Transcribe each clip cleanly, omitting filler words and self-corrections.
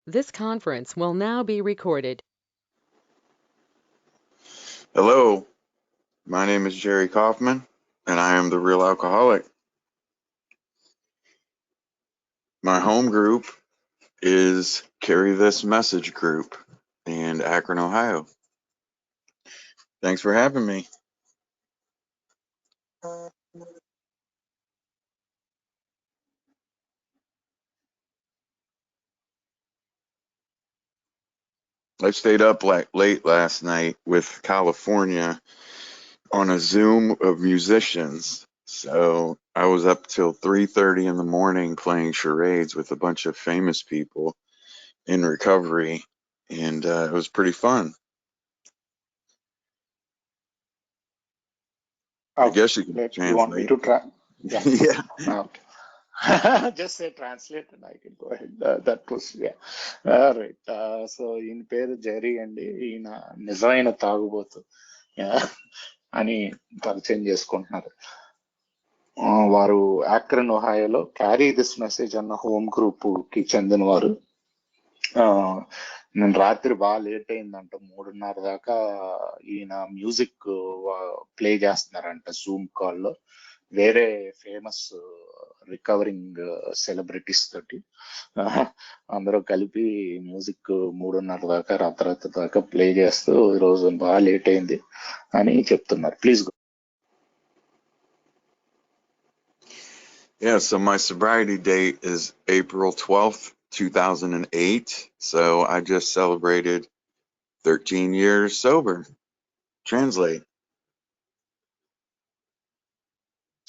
This conference will now be recorded. Hello, my name is Jerry Kaufman, and I am the Real Alcoholic. My home group is Carry This Message Group in Akron, Ohio. Thanks for having me. I stayed up late last night with California on a Zoom of musicians. So I was up till 3:30 in the morning playing charades with a bunch of famous people in recovery, and it was pretty fun. I Okay. guess you can You want me translate. to try? Yeah. Yeah. Okay. Just say translate and I can go ahead. That was, yeah. All right. So ఈయన పేరు జెరీ అండి. ఈయన నిజమైన తాగుబోతు అని పరిచయం చేసుకుంటున్నారు. వారు ఆక్రన్ ఒహాయోలో క్యారీ దిస్ మెసేజ్ అన్న హోమ్ గ్రూప్ కి చెందిన వారు. నేను రాత్రి బాగా లేట్ అయిందంట, 3:30 దాకా ఈయన మ్యూజిక్ ప్లే చేస్తున్నారంట జూమ్ కాల్లో వేరే ఫేమస్ రికవరింగ్ సెలబ్రిటీస్ తోటి. అందరూ కలిపి మ్యూజిక్ 3:30 దాకా రాత్రి దాకా ప్లే చేస్తూ ఈరోజు బాగా లేట్ అయింది అని చెప్తున్నారు. Please. Yeah, so my sobriety date is April 12th, 2008. So I just celebrated 13 years sober. Translate.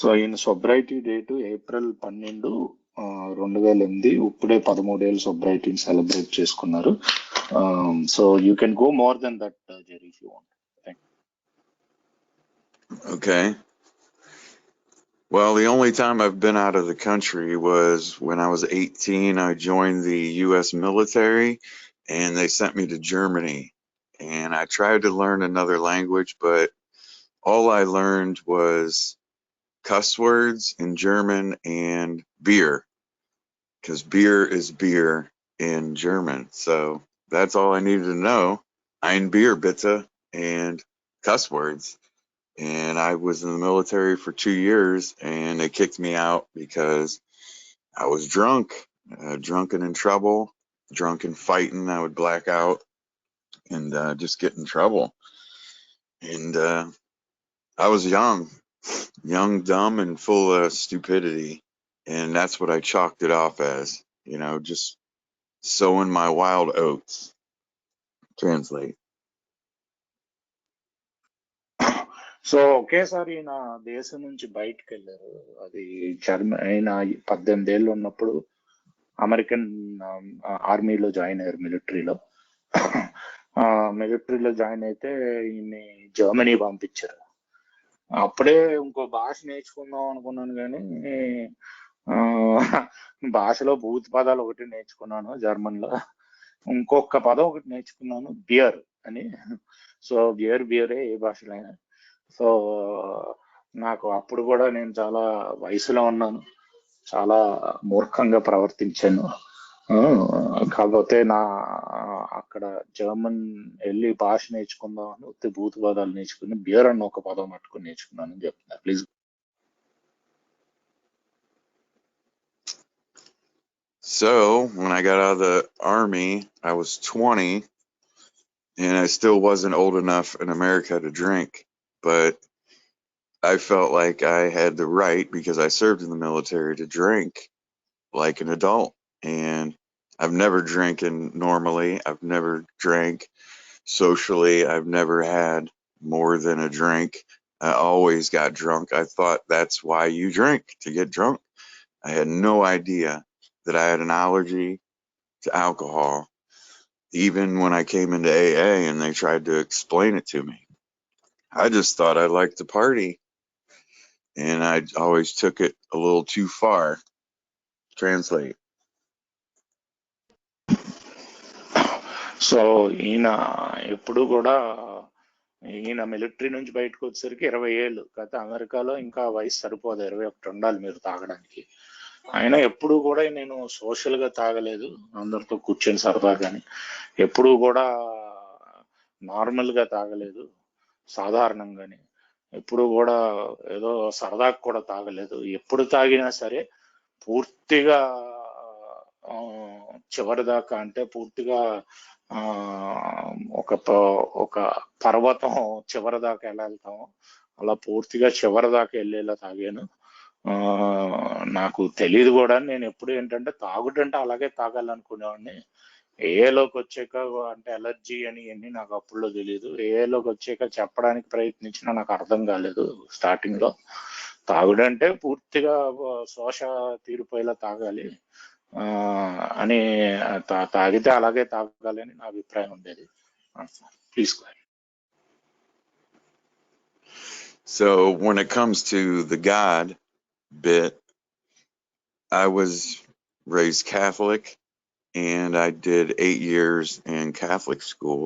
So ఈయన సొబ్రైటీ డేటు April 12, 2008. ఇప్పుడే 13 ఏళ్ళు సొబ్రైటీని సెలబ్రేట్ చేసుకున్నారు. So you can go more than that, Jerry, if you want. Okay. Well, the only time I've been out of the country was when I was 18. I joined the U.S. military and they sent me to Germany. And I tried to learn another language, but all I learned was cuss words in German and beer, because beer is beer in German. So that's all I needed to know. Ein Bier bitte and cuss words. And I was in the military for 2 years and they kicked me out because I was drunk, drunk and in trouble, drunk and fighting. I would black out and just get in trouble. And I was young, dumb, and full of stupidity. And that's what I chalked it off as, just sowing my wild oats. Translate. So ఒకేసారి ఈయన దేశం నుంచి బయటకు వెళ్ళారు. అది ఆయన 18 ఏళ్ళు ఉన్నప్పుడు అమెరికన్ ఆర్మీలో జాయిన్ అయ్యారు, మిలిటరీలో. మిలిటరీలో జాయిన్ అయితే ఈయన్ని జర్మనీ పంపించారు. అప్పుడే ఇంకో భాష నేర్చుకుందాం అనుకున్నాను, కానీ భాషలో భూత పదాలు ఒకటి నేర్చుకున్నాను జర్మన్లో. ఇంకొక పదం ఒకటి నేర్చుకున్నాను, బియర్ అని. సో బియరే ఏ భాషలో అయినా. సో నాకు అప్పుడు కూడా నేను చాలా వయసులో ఉన్నాను, చాలా మూర్ఖంగా ప్రవర్తించాను. కాకపోతే అక్కడ జర్మన్ వెళ్ళి భాష నేర్చుకుందాం అని ఉత్తి భూత పదాలు నేర్చుకుని బియర్ అన్న ఒక పదం పట్టుకుని నేర్చుకున్నాను అని చెప్తున్నారు. Please. So when I got out of the army, I was 20 and I still wasn't old enough in America to drink, but I felt like I had the right, because I served in the military, to drink like an adult. And I've never drinking normally. I've never drank socially. I've never had more than a drink. I always got drunk. I thought that's why you drink, to get drunk. I had no idea that I had an allergy to alcohol, even when I came into AA and they tried to explain it to me. I just thought I liked to party, and I always took it a little too far. Translate. So ఈయన ఎప్పుడు కూడా ఈయన military నుంచి బయటకు వచ్చేసరికి 20 ఏళ్ళు. గత అమెరికాలో ఇంకా వయసు సరిపోదు, 21 ఉండాలి మీరు తాగడానికి. అయినా ఎప్పుడు కూడా నేను సోషల్ గా తాగలేదు, అందరితో కూర్చొని సరదా కానీ ఎప్పుడు కూడా నార్మల్ గా తాగలేదు, సాధారణంగానే ఎప్పుడు కూడా ఏదో సరదాకు కూడా తాగలేదు. ఎప్పుడు తాగినా సరే పూర్తిగా ఆ, చివరి దాకా, అంటే పూర్తిగా ఆ ఒక పర్వతం చివరి దాకా ఎలా వెళ్తామో అలా పూర్తిగా చివరి దాకా వెళ్ళేలా తాగాను. ఆ నాకు తెలియదు కూడా, నేను ఎప్పుడు ఏంటంటే తాగుటంటే అలాగే తాగాలనుకునేవాడిని. ఏలోకి వచ్చాక అంటే ఎలర్జీ అని ఇవన్నీ నాకు అప్పుడులో తెలియదు. ఏలోకి వచ్చాక చెప్పడానికి ప్రయత్నించినా నాకు అర్థం కాలేదు స్టార్టింగ్ లో. తాగుడంటే పూర్తిగా శోష తీరిపోయేలా తాగాలి ఆ అని, తాగితే అలాగే తాగాలి అని నా అభిప్రాయం ఉండేది. Please. So when it comes to the God bit, I was raised Catholic and I did 8 years in Catholic school.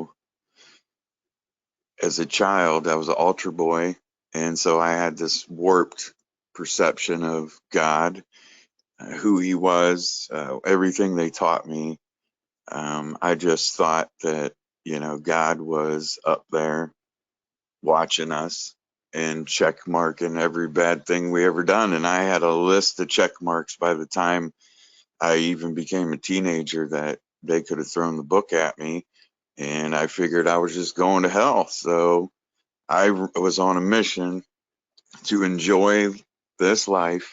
As a child, I was an altar boy, and so I had this warped perception of God, who he was, everything they taught me. I just thought that, God was up there watching us and check marking every bad thing we ever done. And I had a list of check marks by the time I even became a teenager that they could have thrown the book at me. And I figured I was just going to hell. So I was on a mission to enjoy this life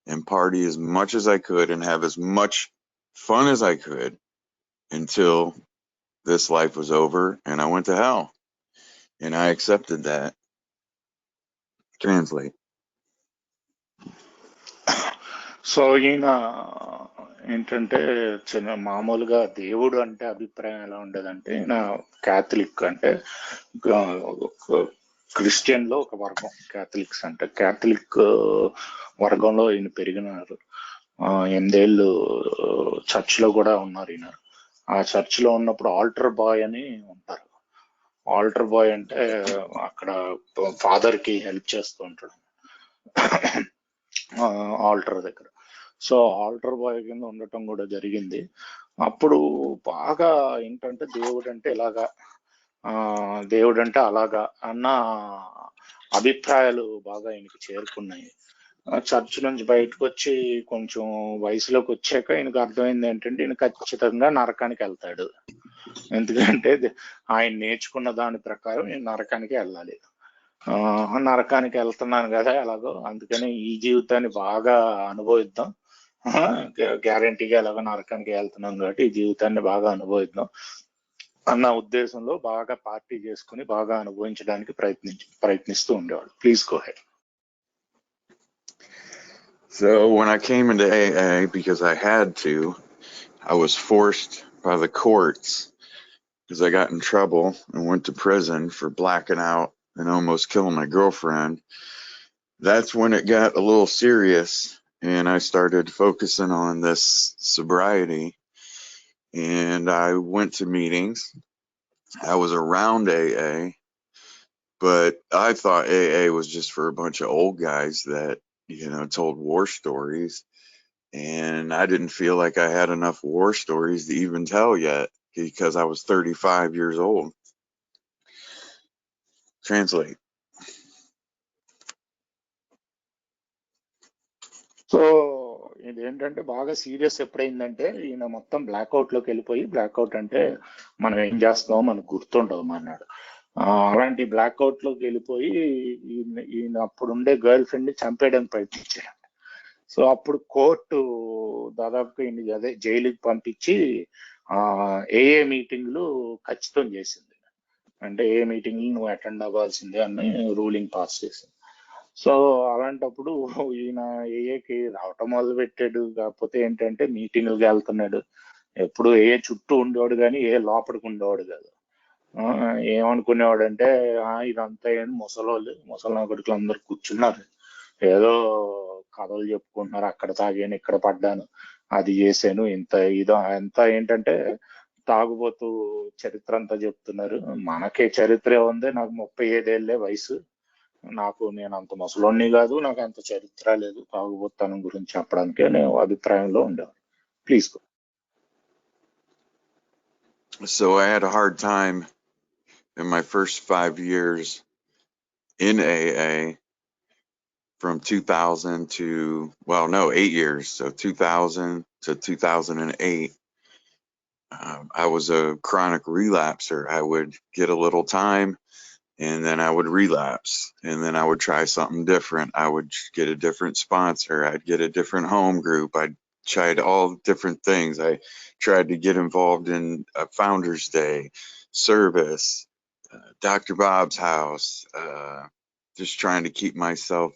and party as much as I could and have as much fun as I could until this life was over and I went to hell. And I accepted that. Translate. So ఈయన ఏంటంటే మామూలుగా దేవుడు అంటే అభిప్రాయం ఎలా ఉండేదంటే, ఈయన Catholic అంటే క్రిస్టియన్ లో ఒక వర్గం క్యాథలిక్స్ అంటే. క్యాథలిక్ వర్గంలో ఈయన పెరిగినారు. 8 ఏళ్ళు చర్చ్ లో కూడా ఉన్నారు ఈయన. ఆ చర్చ్ లో ఉన్నప్పుడు ఆల్టర్ బాయ్ అని ఉంటారు. ఆల్టర్ బాయ్ అంటే అక్కడ ఫాదర్ కి హెల్ప్ చేస్తూ ఉంటాడు ఆల్టర్ దగ్గర. సో ఆల్టర్ బాయ్ కింద ఉండటం కూడా జరిగింది. అప్పుడు బాగా ఏంటంటే దేవుడు అంటే ఇలాగా, దేవుడు అంటే అలాగా అన్న అభిప్రాయాలు బాగా ఆయనకి చేరుకున్నాయి. చర్చ్ నుంచి బయటకు వచ్చి కొంచెం వయసులోకి వచ్చాక ఆయనకు అర్థమైంది ఏంటంటే ఈయన ఖచ్చితంగా నరకానికి వెళ్తాడు. ఎందుకంటే ఆయన నేర్చుకున్న దాని ప్రకారం నేను నరకానికి వెళ్ళాలి. నరకానికి వెళ్తున్నాను కదా ఎలాగో, అందుకని ఈ జీవితాన్ని బాగా అనుభవిద్దాం, గ్యారంటీగా ఎలాగో నరకానికి వెళ్తున్నాం కాబట్టి ఈ జీవితాన్ని బాగా అనుభవిద్దాం అన్న ఉద్దేశంలో బాగా పార్టీ చేసుకుని బాగా అనుభవించడానికి ప్రయత్నిస్తూ ఉండేవాడు. Please go head. So when I came into AA, because I had to, I was forced by the courts because I got in trouble and went to prison for blacking out and almost killing my girlfriend. That's when it got a little serious and I started focusing on this sobriety, and I went to meetings. I was around AA, but I thought AA was just for a bunch of old guys that, told war stories. And I didn't feel like I had enough war stories to even tell yet because I was 35 years old. Translate. So ఇదేంటంటే బాగా serious ఎప్పుడైందంటే ఈయన మొత్తం blackout లోకి వెళ్ళిపోయి, blackout అంటే మనం ఏం చేస్తామో మనకు గుర్తుండదు అన్నాడు. అలాంటి బ్లాక్అవుట్ లోకి వెళ్ళిపోయి ఈయన అప్పుడుండే గర్ల్ ఫ్రెండ్ ని చంపేయడానికి ప్రయత్నించాడు. సో అప్పుడు కోర్టు దాదాపుగా ఈయన అదే జైలుకి పంపించి ఏఏ మీటింగ్లు ఖచ్చితం చేసింది. అంటే ఏ మీటింగ్ నువ్వు అటెండ్ అవ్వాల్సిందే అని రూలింగ్ పాస్ చేసింది. సో అలాంటప్పుడు ఈయన ఏఏకి రావటం మొదలు పెట్టాడు. కాకపోతే ఏంటంటే మీటింగ్లకు వెళ్తున్నాడు, ఎప్పుడు ఏ చుట్టూ ఉండేవాడు కానీ ఏ లోపలికి ఉండేవాడు కాదు. ఏమనుకునేవాడు అంటే ఇదంతా ఏంటి, ముసలి కొడుకులు అందరు కూర్చున్నారు, ఏదో కథలు చెప్పుకుంటున్నారు, అక్కడ తాగాను ఇక్కడ పడ్డాను అది చేశాను ఇదో అంతా ఏంటంటే తాగుబోతూ చరిత్ర అంతా చెప్తున్నారు. మనకే చరిత్ర ఉంది, నాకు 35 ఏళ్లే వయసు, నేను అంత ముసలోన్ని కాదు, నాకు అంత చరిత్ర లేదు తాగుబోతనం గురించి చెప్పడానికి నేను అభిప్రాయంలో ఉండేవాడు. Please. So I had a hard time in my first 5 years in AA from 2000 to, well, no, 8 years. So 2000 to 2008. I was a chronic relapser. I would get a little time and then I would relapse and then I would try something different. I would get a different sponsor. I'd get a different home group. I tried all different things. I tried to get involved in a Founders Day service, Dr. Bob's house, just trying to keep myself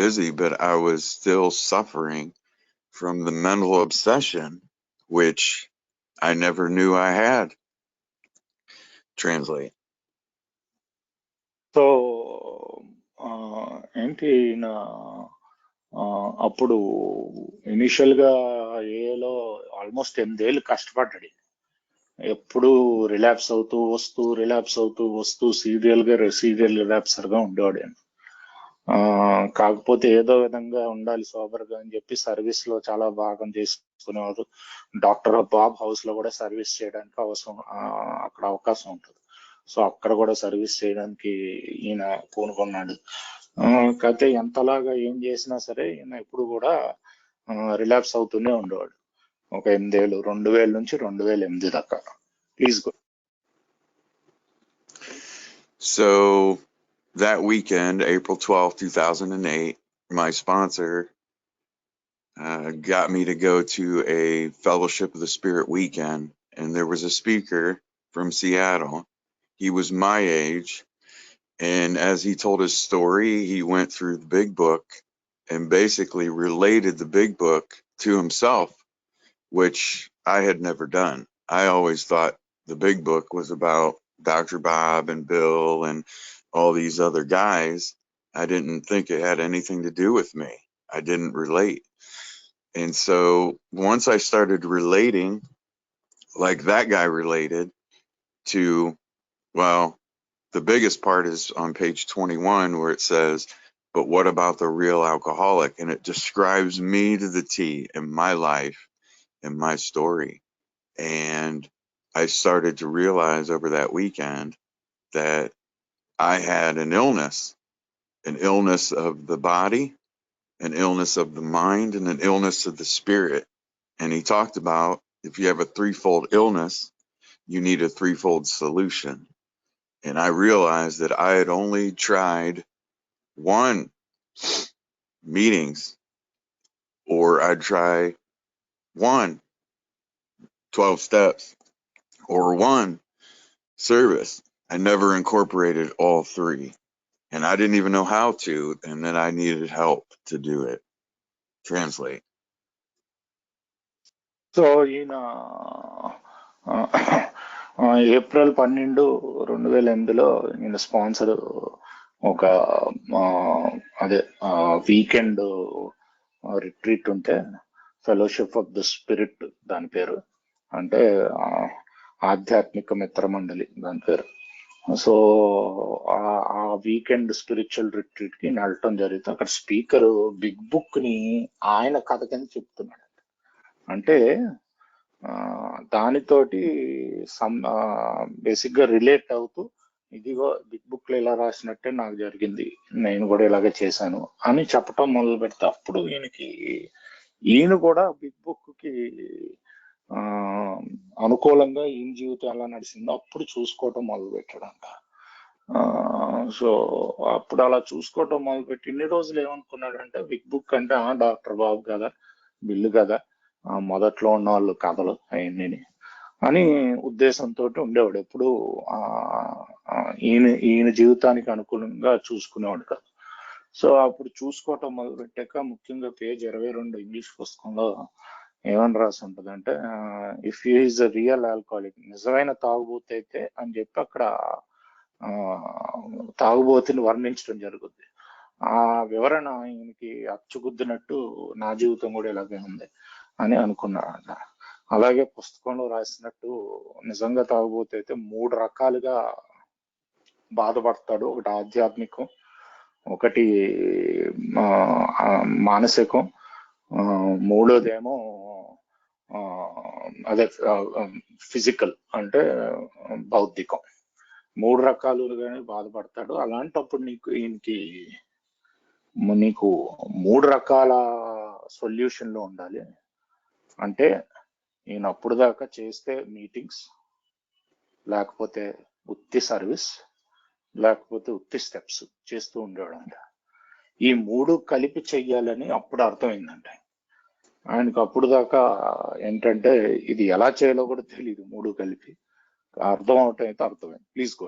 busy, but I was still suffering from the mental obsession, which I never knew I had. Translate. So ఏంటి నా అప్పుడు initial గా ఏలో almost 8 ఏళ్ళు కష్టపడ్డాడు. ఎప్పుడు relapse అవుతూ వస్తూ సీరియల్ రిలాప్సర్ గా ఉండేవాడు. కాకపోతే ఏదో విధంగా ఉండాలి సోబర్ గా అని చెప్పి సర్వీస్ లో చాలా భాగం చేసుకునేవాడు. డాక్టర్ బాబ్ హౌస్ లో కూడా సర్వీస్ చేయడానికి అక్కడ అవకాశం ఉంటుంది. సో అక్కడ కూడా సర్వీస్ చేయడానికి ఈయన పూనుకున్నాడు. కాకపోతే ఎంతలాగా ఏం చేసినా సరే ఈయన ఎప్పుడు కూడా రిలాప్స్ అవుతూనే ఉండేవాడు. ఒక 8 ఏళ్ళు, 2000 నుంచి 2008 దాకా. Please go. So that weekend, April 12th, 2008, my sponsor got me to go to a Fellowship of the Spirit weekend, and there was a speaker from Seattle. He was my age, and as he told his story, he went through the big book and basically related the big book to himself, which I had never done. I always thought the big book was about Dr. Bob and Bill and all these other guys. I didn't think it had anything to do with me. I didn't relate. And so once I started relating, like that guy related to, well, the biggest part is on page 21 where it says, but what about the real alcoholic? And it describes me to the T in my life and my story. And I started to realize over that weekend that I had an illness of the body, an illness of the mind, and an illness of the spirit. And he talked about if you have a threefold illness, you need a threefold solution. And I realized that I had only tried one meetings, or I'd try one 12 steps, or one service. I never incorporated all three. And I didn't even know how to, and then I needed help to do it. Translate. So ఈయన April 12, 2008లో ఈయన sponsor ఒక అదే weekend retreat ఉంటే, fellowship of the spirit దాని పేరు, అంటే ఆధ్యాత్మిక మిత్ర మండలి దాని పేరు. సో ఆ వీకెండ్ స్పిరిచువల్ రిట్రీట్ కి వెళ్ళటం జరిగితే అక్కడ స్పీకర్ బిగ్ బుక్ ని ఆయన కథ కింద చెప్తున్నాడు. అంటే దానితోటి బేసిక్ గా రిలేట్ అవుతూ, ఇదిగో బిగ్ బుక్ లో ఇలా రాసినట్టే నాకు జరిగింది, నేను కూడా ఇలాగే చేశాను అని చెప్పటం మొదలు పెడితే, అప్పుడు ఈయన కూడా బిగ్ బుక్ కి అనుకూలంగా ఈయన జీవితం ఎలా నడిచిందో అప్పుడు చూసుకోవటం మొదలు పెట్టాడంట. సో అప్పుడు అలా చూసుకోవటం మొదలుపెట్టి ఇన్ని రోజులు ఏమనుకున్నాడంటే, బిగ్ బుక్ అంటే డాక్టర్ బాబు కదా, బిల్లు కదా, మొదట్లో ఉన్న వాళ్ళు కథలు అవన్నీ అని ఉద్దేశంతో ఉండేవాడు. ఎప్పుడు ఈయన జీవితానికి అనుకూలంగా చూసుకునేవాడు కాదు. సో అప్పుడు చూసుకోవటం మొదలు పెట్టాక, ముఖ్యంగా పేజ్ 22 ఇంగ్లీష్ పుస్తకంలో ఏమని రాసి ఉంటుందంటే, if is a real alcoholic, నిజమైన తాగుబోతు అయితే అని చెప్పి అక్కడ తాగుబోతుని వర్ణించడం జరుగుద్ది. ఆ వివరణ ఈయనకి అచ్చుగుద్దినట్టు నా జీవితం కూడా ఇలాగే ఉంది అని అనుకున్నాడంట. అలాగే పుస్తకంలో రాసినట్టు నిజంగా తాగుబోతు అయితే 3 రకాలుగా బాధపడతాడు. ఒకటి ఆధ్యాత్మికం, ఒకటి మానసికం, మూడోదేమో అదే ఫిజికల్ అంటే బౌద్ధికం. 3 రకాలుగానే బాధపడతాడు. అలాంటప్పుడు నీకు 3 రకాల సొల్యూషన్లు ఉండాలి. అంటే ఈయన అప్పుడు దాకా చేస్తే మీటింగ్స్, లేకపోతే ఉత్తి సర్వీస్, లేకపోతే ఉత్తి స్టెప్స్ చేస్తూ ఉండేవాడంట. ఈ 3 కలిపి చెయ్యాలని అప్పుడు అర్థమైందంట ఆయనకు. అప్పుడు దాకా ఏంటంటే ఇది ఎలా చేయాలో కూడా తెలియదు. 3 కలిపి అర్థం అవటం అయితే అర్థమైంది. Please go.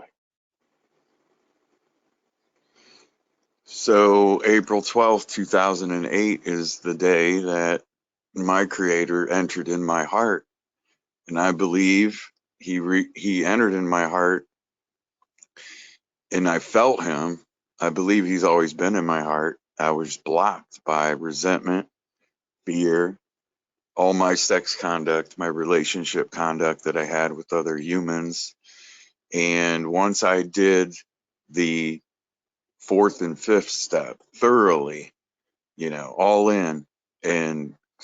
So April 12th, 2008 is the day that my creator entered in my heart. And I believe he entered in my heart and I felt him. I believe he's always been in my heart. I was blocked by resentment, fear, all my sex conduct, my relationship conduct that I had with other humans. And once I did the 4th and 5th step thoroughly, all in, and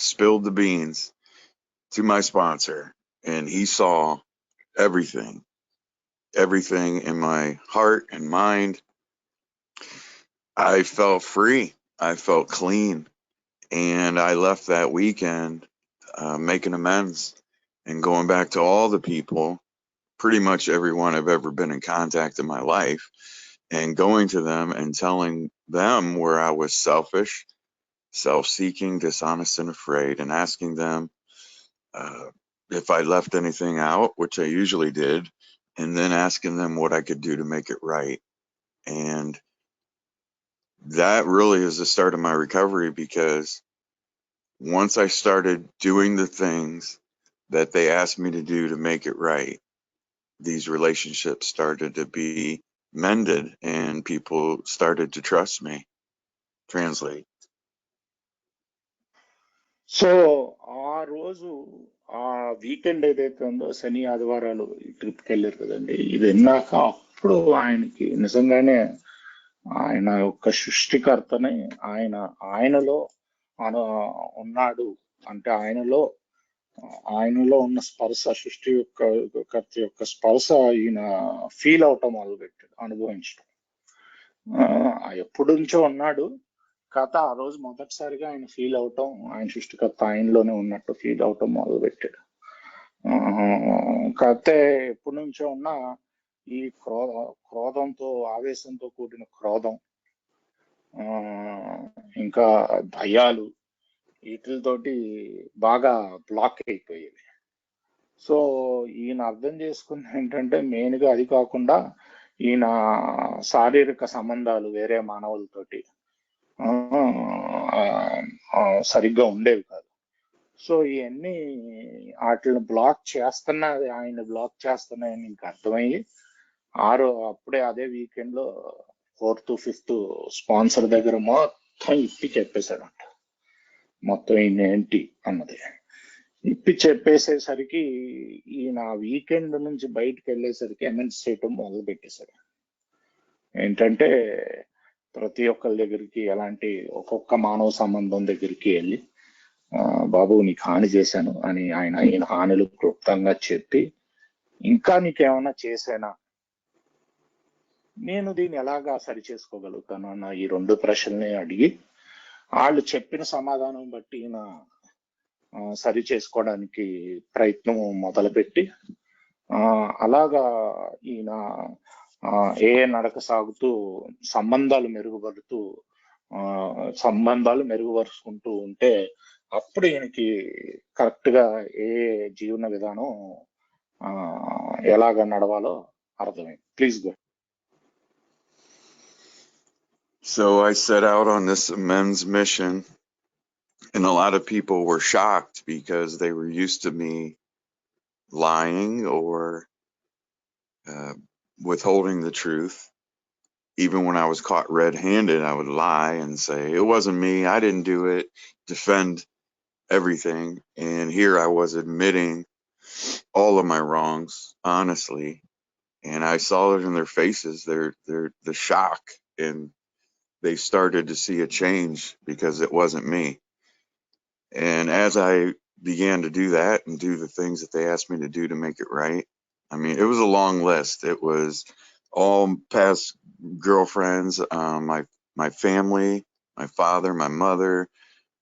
spilled the beans to my sponsor, and he saw everything in my heart and mind. I felt free. I felt clean. And I left that weekend making amends and going back to all the people, pretty much everyone I've ever been in contact in my life, and going to them and telling them where I was selfish, self-seeking, dishonest, and afraid, and asking them if I left anything out, which I usually did, and then asking them what I could do to make it right. And that really is the start of my recovery, because once I started doing the things that they asked me to do to make it right, these relationships started to be mended and people started to trust me. Translate. So ఆ రోజు ఆ weekend ఏదైతే ఉందో, శని ఆదివారాలు ట్రిప్కి వెళ్ళారు కదండి, ఇది విన్నాక అప్పుడు ఆయనకి నిజంగానే ఆయన యొక్క సృష్టికర్తని ఆయనలో ఉన్నాడు. అంటే ఆయనలో ఉన్న స్పర్శ, సృష్టి యొక్క కర్త యొక్క స్పర్శ ఈయన ఫీల్ అవటం మొదలుపెట్టాడు, అనుభవించడం. ఎప్పటి నుంచో ఉన్నాడు. కథ ఆ రోజు మొదటిసారిగా ఆయన ఫీల్ అవటం, ఆయన సృష్టికర్త ఆయనలోనే ఉన్నట్టు ఫీల్ అవటం మొదలుపెట్టాడు. కథ ఎప్పటి నుంచో ఉన్న ఈ క్రోధంతో, ఆవేశంతో కూడిన క్రోధం, ఇంకా భయాలు, వీటితోటి బాగా బ్లాక్ అయిపోయేవి. సో ఈయన అర్థం చేసుకున్న ఏంటంటే మెయిన్ గా అది కాకుండా ఈయన శారీరక సంబంధాలు వేరే మానవులతోటి సరిగ్గా ఉండేవి కాదు. సో ఇవన్నీ వాటిని బ్లాక్ ఆయన బ్లాక్ చేస్తున్నాయని ఇంక అర్థమయ్యి అప్పుడే అదే వీకెండ్ లో 4th, 5th స్పాన్సర్ దగ్గర మొత్తం ఇప్పి చెప్పేశాడంట, మొత్తం ఈయన ఏంటి అన్నది ఇప్పి చెప్పేసేసరికి ఈయన వీకెండ్ నుంచి బయటకు వెళ్ళేసరికి అమెండ్స్ చేయటం మొదలు పెట్టేశాడు. ఏంటంటే ప్రతి ఒక్కరి దగ్గరికి, ఒక్కొక్క మానవ సంబంధం దగ్గరికి వెళ్ళి బాబు నీకు హాని చేశాను అని ఈయన హానిలు క్లుప్తంగా చెప్పి, ఇంకా నీకేమన్నా చేశానా, నేను దీన్ని ఎలాగా సరి చేసుకోగలుగుతాను అన్న ఈ 2 ప్రశ్నల్ని అడిగి, వాళ్ళు చెప్పిన సమాధానం బట్టి ఈయన సరి చేసుకోవడానికి ప్రయత్నం మొదలుపెట్టి, అలాగా ఈయన నడక సాగుతూ సంబంధాలు మెరుగుపరుచుకుంటూ ఉంటే అప్పుడు ఈయనకి కరెక్ట్ గా జీవన విధానం ఎలాగ నడవాలో అర్థమైంది. Please go. So I set out on this men's mission, and a lot of people were shocked because they were used to me lying or withholding the truth. Even when I was caught red-handed, I would lie and say, it wasn't me, I didn't do it, defend everything. And here I was admitting all of my wrongs, honestly. And I saw it in their faces, the shock and they started to see a change because it wasn't me. And as I began to do that and do the things that they asked me to do to make it right, I mean, it was a long list. It was all past girlfriends, my family, my father, my mother.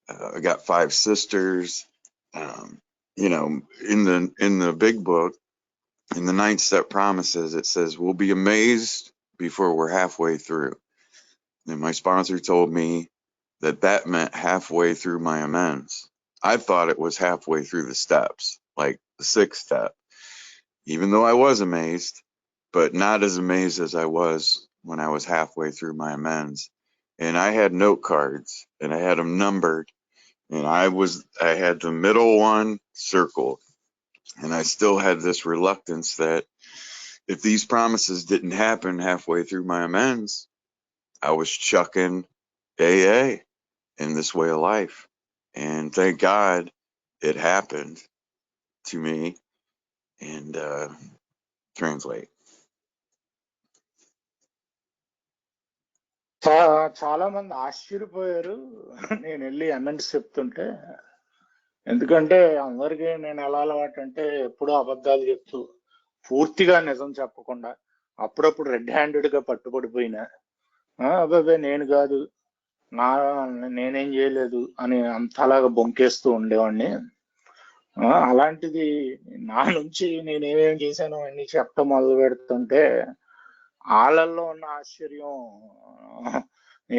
I got 5 sisters. Um, you know, in the big book, in the 9th step promises, it says we'll be amazed before we're halfway through. And my sponsor told me that that meant halfway through my amends. I thought it was halfway through the steps, like the 6th step, even though I was amazed, but not as amazed as I was when I was halfway through my amends. And I had note cards and I had them numbered, and I had the middle one circled, and I still had this reluctance that if these promises didn't happen halfway through my amends, I was chucking AA in this way of life. And thank God it happened to me. And translate. చాలా మంది ఆశ్చర్యపోయారు నేను వెళ్ళి amends చెప్తుంటే. ఎందుకంటే అందరికీ నేను ఎలా అలవాటు అంటే ఎప్పుడూ అబద్ధాలు చెప్తూ పూర్తిగా నిజం చెప్పకుండా అప్పుడప్పుడు రెడ్ హ్యాండెడ్ గా పట్టుబడిపోయినా అబ్బాబే నేను కాదు, నా నేనేం చేయలేదు అని అంతలాగా బొంకేస్తూ ఉండేవాడిని. అలాంటిది నా నుంచి నేనేమేం చేశాను అన్ని చెప్పడం మొదలు పెడుతుంటే వాళ్ళల్లో ఉన్న ఆశ్చర్యం,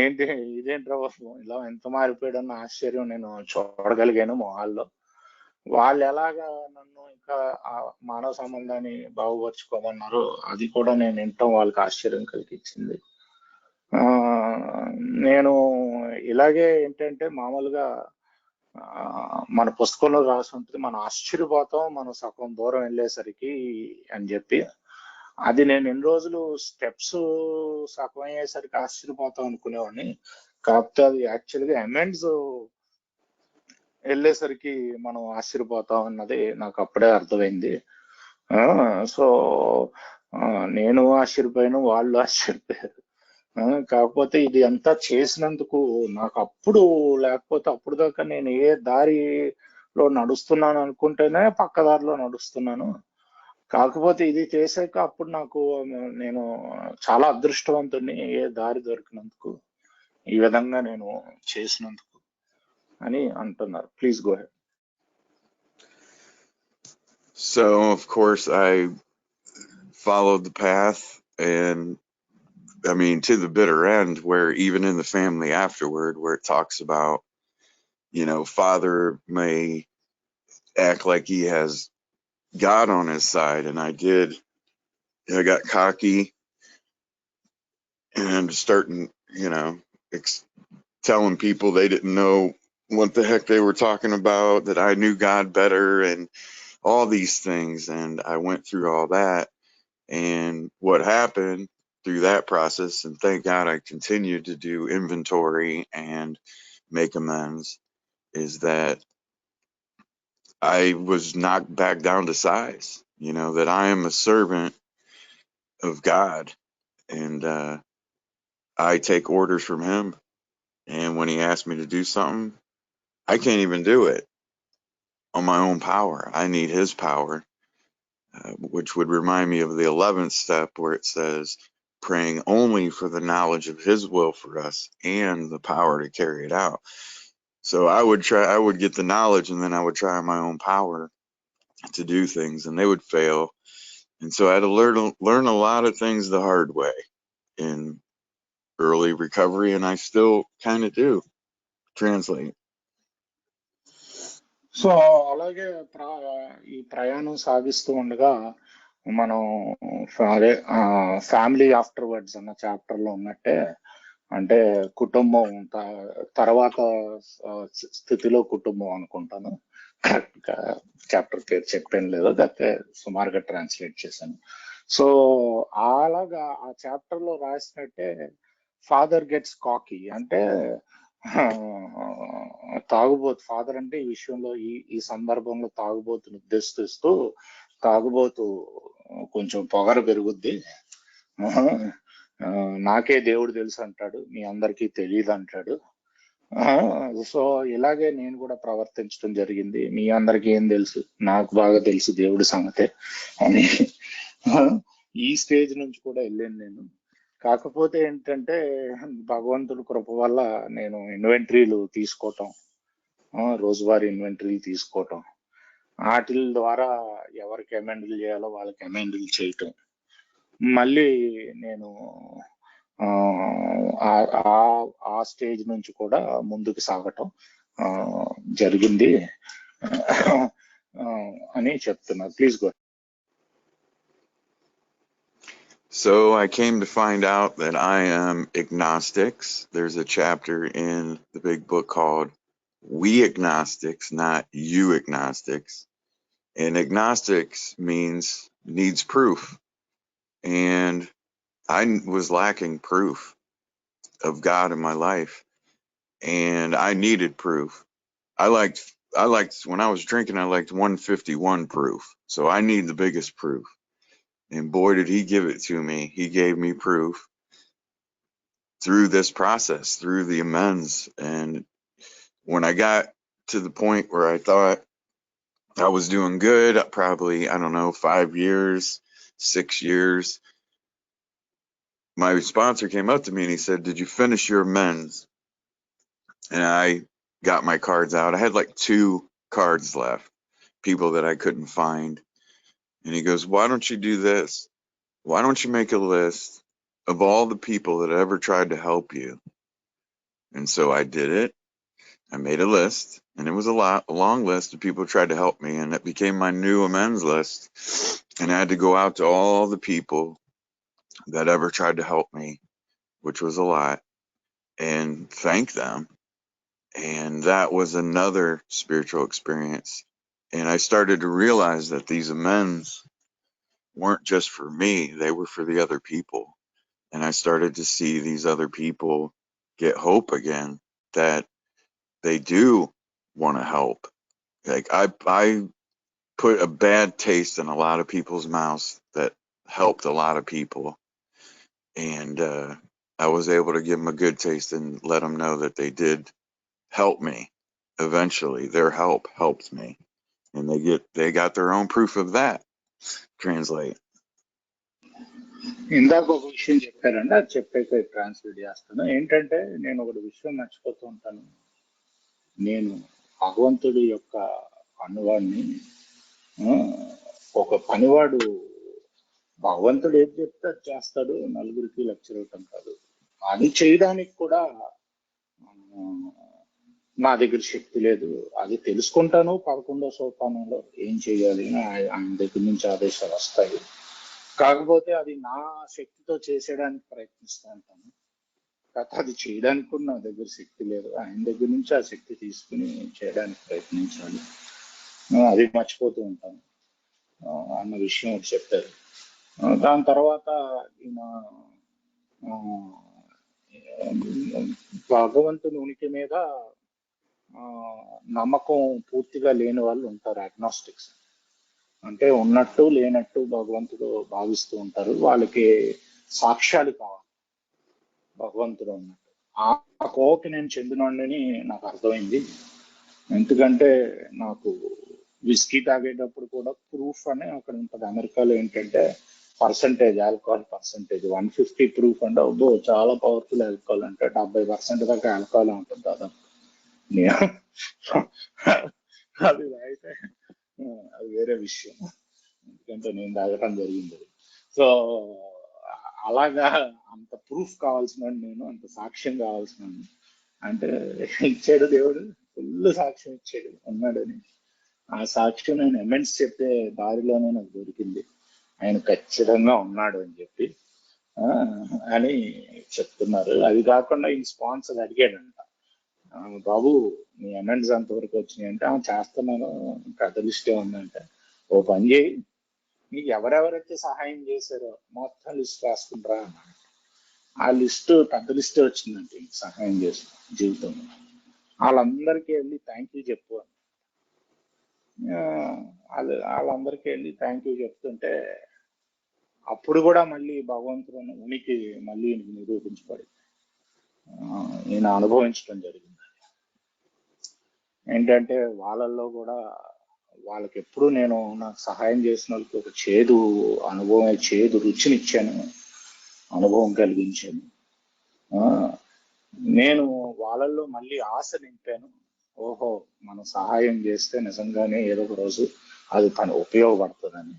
ఏంటి ఇదేంట్రా బాబు ఇలా ఎంత మారిపోయాడన్న ఆశ్చర్యం నేను చూడగలిగాను మొహాల్లో. వాళ్ళు ఎలాగా నన్ను ఇంకా ఆ మానవ సంబంధాన్ని బాగుపరుచుకోమన్నారు అది కూడా నేను వింటాం వాళ్ళకి ఆశ్చర్యం కలిగించింది. నేను ఇలాగే ఏంటంటే మామూలుగా మన పుస్తకంలో రాసి ఉంటుంది, మనం ఆశ్చర్యపోతాం మనం సగం దూరం వెళ్ళేసరికి అని చెప్పి. అది నేను ఎన్ని రోజులు స్టెప్స్ సగం అయ్యేసరికి ఆశ్చర్యపోతాం అనుకునేవాడిని. కాకపోతే అది యాక్చువల్గా అమెండ్స్ వెళ్ళేసరికి మనం ఆశ్చర్యపోతాం అన్నది నాకు అప్పుడే అర్థమైంది. సో నేను ఆశ్చర్యపోయాను, వాళ్ళు ఆశ్చర్యపోయారు. కాకపోతే ఇది అంతా చేసినందుకు నాకు అప్పుడు, లేకపోతే అప్పుడు దాకా నేను ఏ దారిలో నడుస్తున్నాను అనుకుంటేనే పక్క దారిలో నడుస్తున్నాను. కాకపోతే ఇది చేశాక అప్పుడు నాకు నేను చాలా అదృష్టవంతుడిని ఏ దారి దొరికినందుకు, ఈ విధంగా నేను చేసినందుకు అని అంటున్నారు. Please go head. So, of course, I followed the path, and I mean, to the bitter end, where even in the family afterward, where it talks about, you know, father may act like he has God on his side, and I got cocky and starting, you know, telling people they didn't know what the heck they were talking about, that I knew God better, and all these things. And I went through all that. And what happened through that process, and thank God I continued to do inventory and make amends, is that I was knocked back down to size, you know, that I am a servant of God, and I take orders from him. And when he asks me to do something, I can't even do it on my own power. I need his power, which would remind me of the 11th step where it says praying only for the knowledge of his will for us and the power to carry it out. So I would get the knowledge, and then I would try my own power to do things, and they would fail. And so I had to learn a lot of things the hard way in early recovery, and I still kind of do. Translate. So అలాగే ఈ ప్రయాణం సాగిస్తూ ఉండగా మనం అదే family afterwards అన్న chapter లో ఉన్నట్టే, అంటే కుటుంబం తర్వాత స్థితిలో కుటుంబం అనుకుంటాను, చాప్టర్ పేరు చెప్పాను లేదో అయితే సుమారుగా ట్రాన్స్లేట్ చేశాను. సో అలాగా ఆ చాప్టర్ లో రాసినట్టే ఫాదర్ గెట్స్ కాకీ, అంటే తాగుబోతు ఫాదర్ అంటే ఈ విషయంలో ఈ సందర్భంలో తాగుబోతును ఉద్దేశిస్తూ తాగుబోతు కొంచెం పొగర పెరుగుద్ది, నాకే దేవుడు తెలుసు అంటాడు, మీ అందరికీ తెలియదు అంటాడు. సో ఇలాగే నేను కూడా ప్రవర్తించడం జరిగింది. మీ అందరికీ ఏం తెలుసు, నాకు బాగా తెలుసు దేవుడి సంగతే అని ఈ స్టేజ్ నుంచి కూడా వెళ్ళాను నేను. కాకపోతే ఏంటంటే భగవంతుడి కృప వల్ల నేను ఇన్వెంటరీలు తీసుకోవటం, రోజువారీ ఇన్వెంటరీలు తీసుకోవటం, వాటి ద్వారా ఎవరికి అమెండ్లు చేయాలో వాళ్ళకి అమెండ్లు చేయటం, మళ్ళీ నేను ఆ స్టేజ్ నుంచి కూడా ముందుకు సాగటం జరిగింది అని చెప్తున్నారు. Please go. So I came to find out that I am agnostics. There's a chapter in the big book called We Agnostics, not You Agnostics. And agnostics needs proof. And I was lacking proof of God in my life. And I needed proof. I liked when I was drinking, I liked 151 proof. So I need the biggest proof. And boy, did he give it to me. He gave me proof through this process, through the amends. And when I got to the point where I thought I was doing good, probably, I don't know, 5 years, 6 years, my sponsor came up to me and he said, "Did you finish your amends?" And I got my cards out. I had like 2 cards left, people that I couldn't find. And he goes, "Why don't you do this? Why don't you make a list of all the people that ever tried to help you?" And so I did it. I made a list, and it was a long list of people who tried to help me, and it became my new amends list. And I had to go out to all the people that ever tried to help me, which was a lot, and thank them. And that was another spiritual experience. And I started to realize that these amends weren't just for me, they were for the other people. And I started to see these other people get hope again, that they do want to help. Like I put a bad taste in a lot of people's mouths that helped a lot of people. And I was able to give them a good taste and let them know that they did help me. Eventually, their help helped me. And they got their own proof of that. Translate. ఇందాక ఒక విషయం చెప్పారండి, అది చెప్పేసి translate చేస్తాను. ఏంటంటే నేను ఒక విషయం మర్చిపోతూ ఉంటాను. నేను భగవంతుడి యొక్క పనివాడిని. ఒక పనివాడు భగవంతుడు ఏది చెప్తే చేస్తాడు, నలుగురికి లెక్చర్ ఇవ్వటం కాదు. అది చేయడానికి కూడా నా దగ్గర శక్తి లేదు. అది తెలుసుకుంటాను 11వ సోపానంలో ఏం చేయాలి, ఆయన దగ్గర నుంచి ఆదేశాలు వస్తాయి. కాకపోతే అది నా శక్తితో చేసేయడానికి ప్రయత్నిస్తూ ఉంటాను. కాకపోతే అది చేయడానికి కూడా నా దగ్గర శక్తి లేదు. ఆయన దగ్గర నుంచి ఆ శక్తి తీసుకుని చేయడానికి ప్రయత్నించాలి. అది మర్చిపోతూ ఉంటాను అన్న విషయం ఒకటి చెప్పారు. దాని తర్వాత ఈయన భగవంతుని ఉనికి మీద నమ్మకం పూర్తిగా లేని వాళ్ళు ఉంటారు, అగ్నాస్టిక్స్. అంటే ఉన్నట్టు లేనట్టు భగవంతుడు భావిస్తూ ఉంటారు. వాళ్ళకి సాక్ష్యాలు కావాలి భగవంతుడు ఉన్నట్టు. ఆ కోవకి నేను చెందినోడిని నాకు అర్థమైంది. ఎందుకంటే నాకు విస్కీ తాగేటప్పుడు కూడా ప్రూఫ్ అని అక్కడ ఉంటుంది. అమెరికాలో ఏంటంటే పర్సంటేజ్, ఆల్కహాల్ పర్సంటేజ్ 150 ప్రూఫ్ అంటే అబ్బో చాలా పవర్ఫుల్ ఆల్కహాల్ అంటే 70% దాకా ఆల్కహాల్ ఉంటుంది దాదాపు. అది అయితే అది వేరే విషయం, ఎందుకంటే నేను తాగటం జరిగింది. సో అలాగా అంత ప్రూఫ్ కావాల్సిన నేను, అంత సాక్ష్యం కావాల్సిన అంటే ఇచ్చాడు దేవుడు, ఫుల్ సాక్ష్యం ఇచ్చాడు ఉన్నాడని. ఆ సాక్ష్యం నేను ఎమెంట్స్ చెప్పే దారిలోనే నాకు దొరికింది. ఆయన ఖచ్చితంగా ఉన్నాడు అని చెప్పి అని చెప్తున్నారు. అది కాకుండా ఈ స్పాన్సర్ అడిగాడంట, బాబు నీ అమెంట్స్ అంతవరకు వచ్చినాయి అంటే చేస్తున్నాను, పెద్ద లిస్టే ఉందంటే ఓ పని చేయి, నీకు ఎవరెవరైతే సహాయం చేశారో మొత్తం లిస్ట్ రాసుకుంటారా అన్నాడు. ఆ లిస్టు పెద్ద లిస్టే వచ్చిందంటే సహాయం చేసిన జీవితంలో వాళ్ళందరికీ వెళ్ళి థ్యాంక్ యూ చెప్పు అని. వాళ్ళందరికీ వెళ్ళి థ్యాంక్ యూ చెప్తుంటే అప్పుడు కూడా మళ్ళీ భగవంతుడు ఉనికి మళ్ళీ నిరూపించబడింది. నేను అనుభవించడం జరిగింది. ఏంటంటే వాళ్ళల్లో కూడా వాళ్ళకి ఎప్పుడు నేను నాకు సహాయం చేసిన వాళ్ళకి ఒక చేదు అనుభవం, చేదు రుచినిచ్చాను, అనుభవం కలిగించాను. నేను వాళ్ళల్లో మళ్ళీ ఆశ నింపాను. ఓహో, మనం సహాయం చేస్తే నిజంగానే ఏదో ఒక రోజు అది తను ఉపయోగపడుతుందని.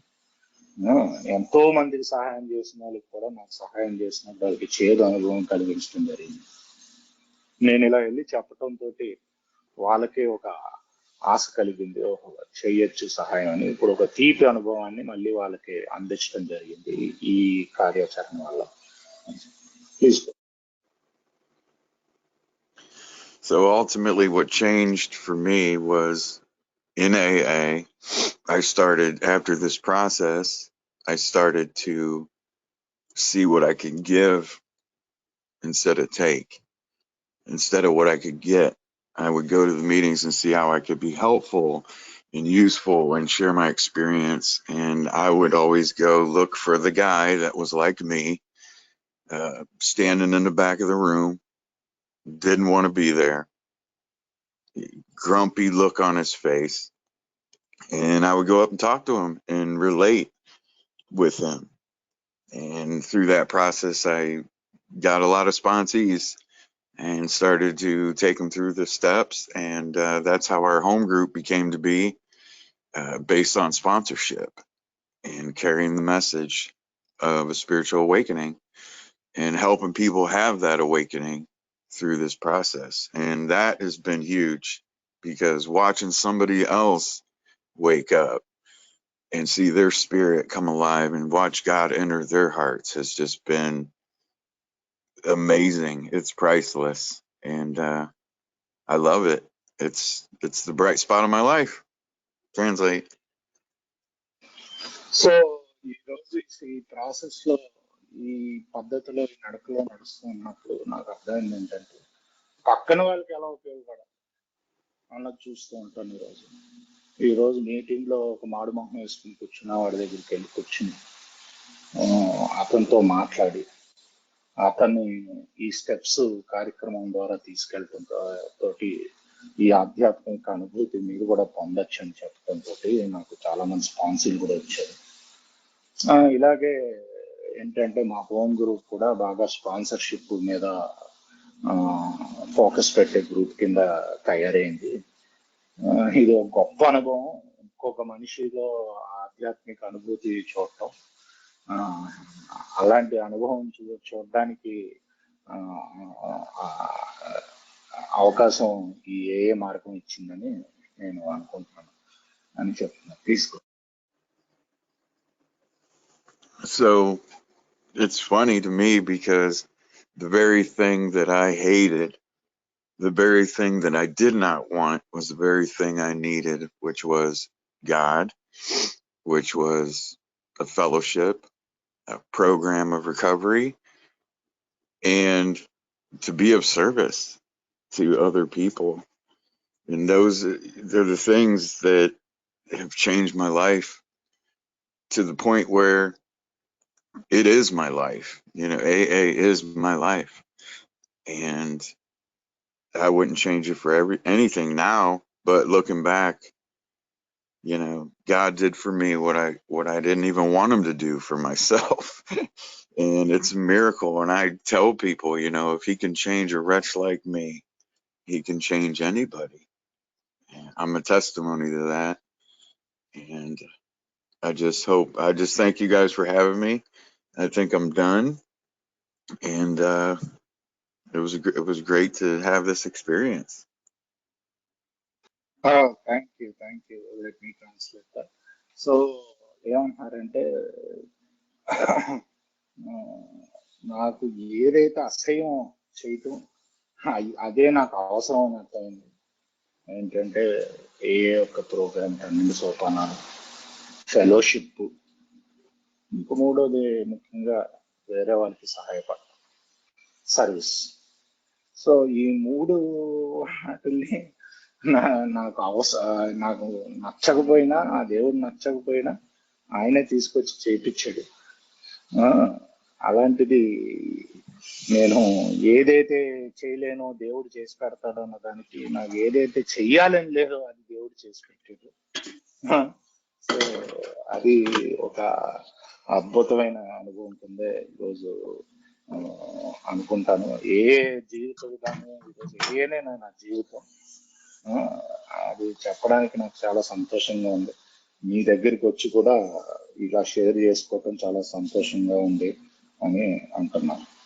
ఎంతో మందికి సహాయం చేసిన వాళ్ళకి కూడా నాకు సహాయం చేసినప్పుడు వాళ్ళకి చేదు అనుభవం కలిగించడం జరిగింది. నేను ఇలా వెళ్ళి చెప్పడంతో వాళ్ళకి ఒక ఆశ కలిగింది, ఓహో చెయ్యొచ్చు సహాయం అని. ఇప్పుడు ఒక తీపి అనుభవాన్ని మళ్ళీ వాళ్ళకి అందించడం జరిగింది ఈ కార్యాచరణ వల్ల. Please. So ultimately, what changed for me was in AA. I started, after this process, I started to see what I could give instead of take. Instead of what I could get, I would go to the meetings and see how I could be helpful and useful and share my experience. And I would always go look for the guy that was like me, standing in the back of the room, didn't want to be there, grumpy look on his face. And I would go up and talk to him and relate with him. And through that process, I got a lot of sponsees and started to take them through the steps. And that's how our home group became to be, based on sponsorship and carrying the message of a spiritual awakening and helping people have that awakening through this process. And that has been huge, because watching somebody else wake up and see their spirit come alive and watch God enter their hearts has just been amazing. It's priceless. And I love it. It's the bright spot of my life. Translate. So ఈ రోజు ఈ process లో, ఈ పద్ధతిలో, ఈ నడకలో నడుస్తున్నప్పుడు నాకు అర్థమైంది ఏంటంటే పక్కన వాళ్ళకి ఎలా ఉపయోగపడాలి అన్నది చూస్తూ ఉంటాను. ఈరోజు మీటింగ్ లో ఒక మాడు మొహం వేసుకుని కూర్చున్న వాడి దగ్గరికి వెళ్ళి కూర్చుని అతనితో మాట్లాడి అతన్ని ఈ స్టెప్స్ కార్యక్రమం ద్వారా తీసుకెళ్ళటం తోటి ఈ ఆధ్యాత్మిక అనుభూతి మీరు కూడా పొందొచ్చు అని చెప్పడంతో నాకు చాలా మంది స్పాన్సర్లు కూడా వచ్చారు. ఇలాగే ఏంటంటే మా హోమ్ గ్రూప్ కూడా బాగా స్పాన్సర్షిప్ మీద ఫోకస్ పెట్టే గ్రూప్ కింద తయారైంది. ఇది ఒక గొప్ప అనుభవం. ఇంకొక మనిషిలో ఆధ్యాత్మిక అనుభూతి చూడటం, అలాంటి అనుభవం చూడడానికి అవకాశం ఈ ఏ మార్గం ఇచ్చిందని నేను అనుకుంటున్నాను అని చెప్తున్నాను. తీసుకో. So it's funny to me, because the very thing that I hated, the very thing that I did not want, was the very thing I needed, which was God, which was a fellowship, a program of recovery, and to be of service to other people. And they're the things that have changed my life to the point where it is my life. AA is my life. And I wouldn't change it for anything now, but looking back, God did for me what I didn't even want him to do for myself. And it's a miracle. And I tell people, if he can change a wretch like me, he can change anybody. And I'm a testimony to that. And I just thank you guys for having me. I think I'm done. And it was great to have this experience. Thank you. Let me translate that. So ఏమంటున్నారంటే, నాకు ఏదైతే అసహ్యం చేయటం అదే నాకు అవసరం అని అర్థమైంది. ఏంటంటే ఏ ఒక్క ప్రోగ్రామ్, 12 సోపానాలు, ఫెలోషిప్, ఇంక మూడోది ముఖ్యంగా వేరే వాళ్ళకి సహాయపడటం, సర్వీస్. సో ఈ మూడు వాటిని నాకు నచ్చకపోయినా, ఆ దేవుడు నచ్చకపోయినా ఆయనే తీసుకొచ్చి చేయించాడు. ఆ, అలాంటిది నేను ఏదైతే చేయలేనో దేవుడు చేసి పెడతాడో అన్న దానికి నాకు ఏదైతే చెయ్యాలని లేదో అది దేవుడు చేసి పెట్టాడు. ఆ, సో అది ఒక అద్భుతమైన అనుభవం కిందే ఈరోజు ఆ, అనుకుంటాను. ఏ జీవిత విధానం ఈరోజు ఏనేనా నా జీవితం, ఆ, అది చెప్పడానికి నాకు చాలా సంతోషంగా ఉంది. మీ దగ్గరికి వచ్చి కూడా ఇలా షేర్ చేసుకోవటం చాలా సంతోషంగా ఉంది అని అంటున్నాను.